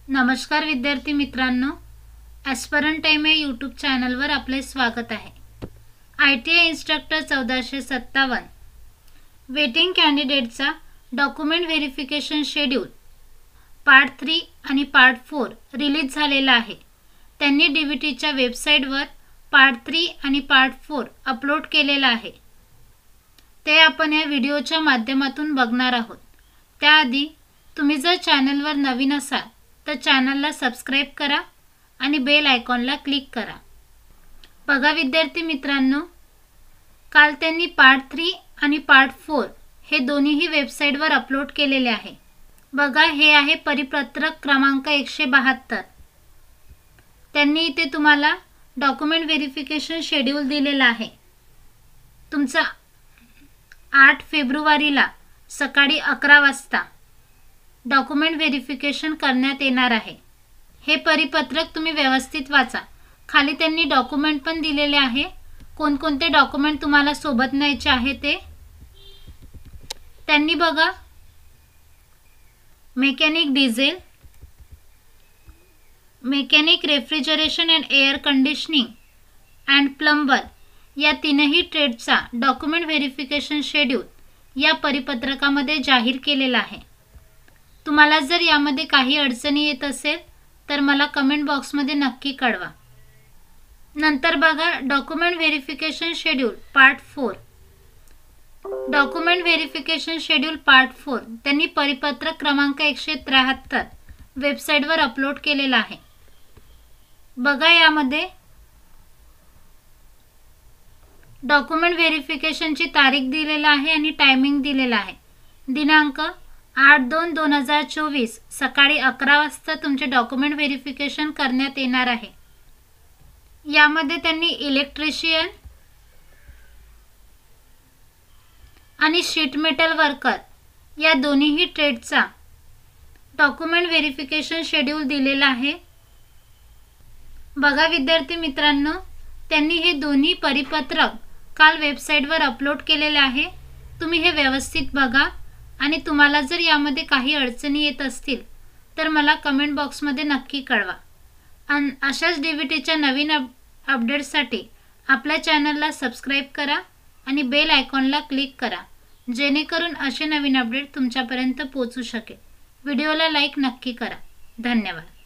नमस्कार विद्यार्थी मित्रांनो, ॲस्परंट टाइम या यूट्यूब चॅनलवर आपले स्वागत आहे। ITI इन्स्ट्रक्टर 1457 वेटिंग कॅन्डिडेटचा डॉक्युमेंट व्हेरिफिकेशन शेड्यूल पार्ट 3 आणि पार्ट 4 रिलीज झालेला आहे। त्यांनी DVTच्या वेबसाईटवर पार्ट 3 आणि पार्ट 4 अपलोड केलेला आहे। ते आपण या व्हिडिओच्या माध्यमातून बघणार आहोत। त्याआधी तुम्ही जर चॅनलवर नवीन असाल तर चॅनलला सबस्क्राइब करा आणि बेल आयकॉनला क्लिक करा। बघा विद्यार्थी मित्रांनो, काल त्यांनी पार्ट 3 आणि पार्ट 4 हे दोन्हीही वेबसाईटवर अपलोड केलेले आहे। बघा, हे आहे परिपत्रक क्रमांक 172। त्यांनी इथे तुम्हाला डॉक्युमेंट व्हेरिफिकेशन शेड्यूल दिलेला आहे। तुमचा 8 फेब्रुवारीला सकाळी 11 वाजता डॉक्युमेंट व्हेरिफिकेशन करण्यात येणार आहे। हे परिपत्रक तुम्ही व्यवस्थित वाचा। खाली त्यांनी डॉक्युमेंट पण दिलेले आहे, कोणकोणते डॉक्युमेंट तुम्हाला सोबत न्यायचे आहे ते त्यांनी बघा, mechanic diesel, mechanic refrigeration and air conditioning and plumber या तीनही ट्रेडचा डॉक्युमेंट व्हेरिफिकेशन शेड्यूल या परिपत्रकामध्ये जाहीर केलेला आहे। तुम्हाला जर यामध्ये काही अडचणी येत असेल तर मला कमेंट बॉक्समध्ये नक्की कळवा। नंतर बघा, document verification schedule part 4। Document verification schedule part 4 त्यांनी परिपत्रक क्रमांक 173 वेबसाईटवर अपलोड केलेला आहे। बघा, यामध्ये डॉक्युमेंट व्हेरिफिकेशनची तारीख दिलेला आहे आणि टायमिंग दिलेला आहे। दिनांक 8/2/2024 सकाळी 11 वाजता तुमचे डॉक्युमेंट व्हेरिफिकेशन करण्यात येणार आहे। यामध्ये त्यांनी इलेक्ट्रिशियन आणि शीट मेटल वर्कर या दोन्हीही ट्रेडचा डॉक्युमेंट व्हेरिफिकेशन शेड्यूल दिलेला आहे। बघा विद्यार्थी मित्रांनो, त्यांनी हे दोन्ही परिपत्रक काल वेबसाईटवर अपलोड केलेले आहे। तुम्ही हे व्यवस्थित बघा आणि तुम्हाला जर यामध्ये काही अडचणी येत असतील तर मला कमेंट बॉक्समध्ये नक्की कळवा। आणि अशाच DVTच्या नवीन अपडेट्ससाठी आपल्या चॅनलला सबस्क्राइब करा आणि बेल आयकॉनला क्लिक करा, जेणेकरून असे नवीन अपडेट तुमच्यापर्यंत पोहोचू शकेल। व्हिडिओला लाईक नक्की करा। धन्यवाद।